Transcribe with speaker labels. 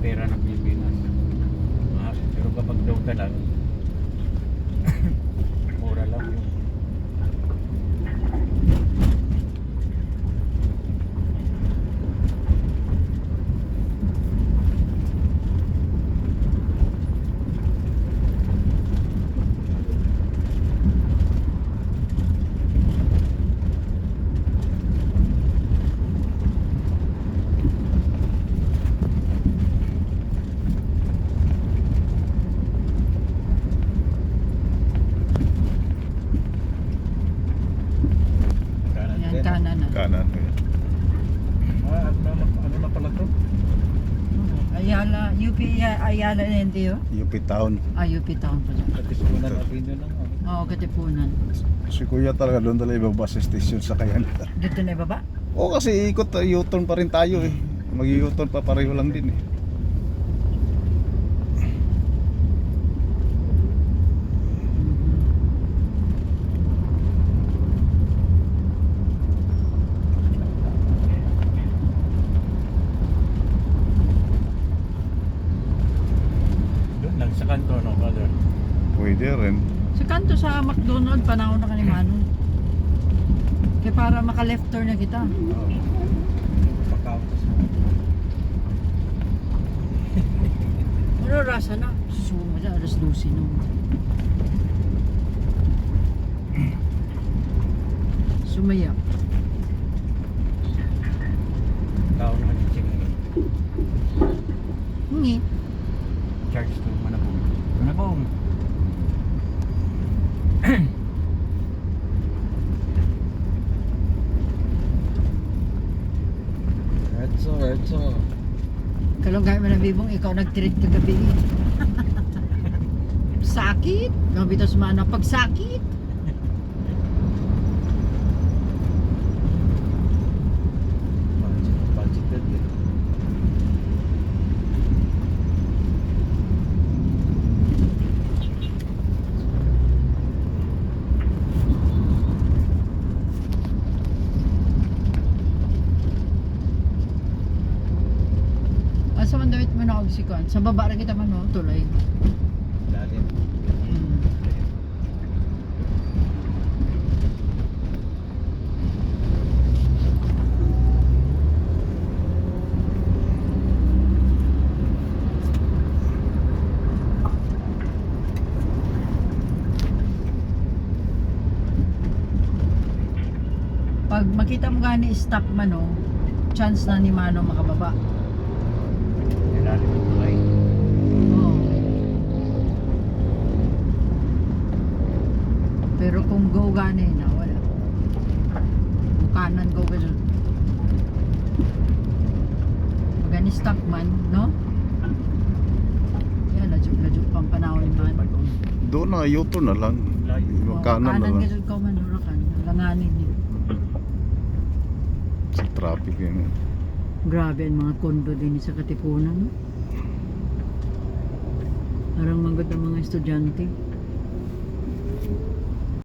Speaker 1: pera ng Pilipinas. Pero kapag daw ka lang, mura lang yun.
Speaker 2: Yan, kanan na.
Speaker 3: Kanan.
Speaker 1: Ano na pala to?
Speaker 2: Ayala, UP Ayala NTO?
Speaker 3: UP Town.
Speaker 2: UP Town pala.
Speaker 1: Katipunan natin yun lang.
Speaker 2: Oo, Katipunan.
Speaker 3: Si Kuya talaga doon talaga ibaba sa station sa kayan.
Speaker 2: Dito na ibaba?
Speaker 3: Oo, kasi ikot, U-turn pa rin tayo eh. Mag-U-turn pa pareho lang din eh.
Speaker 1: Doon lang sa kanto, no, brother?
Speaker 3: Pwede rin.
Speaker 2: Sa kanto sa McDonald, panahon na kanimano. Kaya para maka-left turn na kita.
Speaker 1: Oo. Pagkautos mo.
Speaker 2: Ano rasa na? Susumo mo dyan, alas 12 no. Sumaya.
Speaker 1: Tao na kanising
Speaker 2: Hingi.
Speaker 1: charge to Manabong. Manabong! Retso.
Speaker 2: Kalunggay mo na bibong, ikaw nag-treat kagabi. Sakit. Nabitas mana pagsakit.
Speaker 1: Budgeted eh.
Speaker 2: Asa man dawit mo na og sikon? Sa baba ra kita man mo tuloy.
Speaker 1: Lalim.
Speaker 2: Pag makita mo gani stop man no, chance na ni Mano makababa.
Speaker 1: Lalim ang tulay.
Speaker 2: Oo. Pero kung go gani na wala. Kung kanan go ka dun. Magani stop man, no? Yan, lajuk pang panahon man.
Speaker 3: Doon na, U-turn na lang.
Speaker 1: Layo.
Speaker 3: Kanan na
Speaker 2: Kanan
Speaker 3: lang.
Speaker 2: ka dun ka man, hurakan. Langanin niyo.
Speaker 3: Sa traffic yun.
Speaker 2: Grabe ang mga kondo din sa Katipunan. Parang magod ang mga estudyante.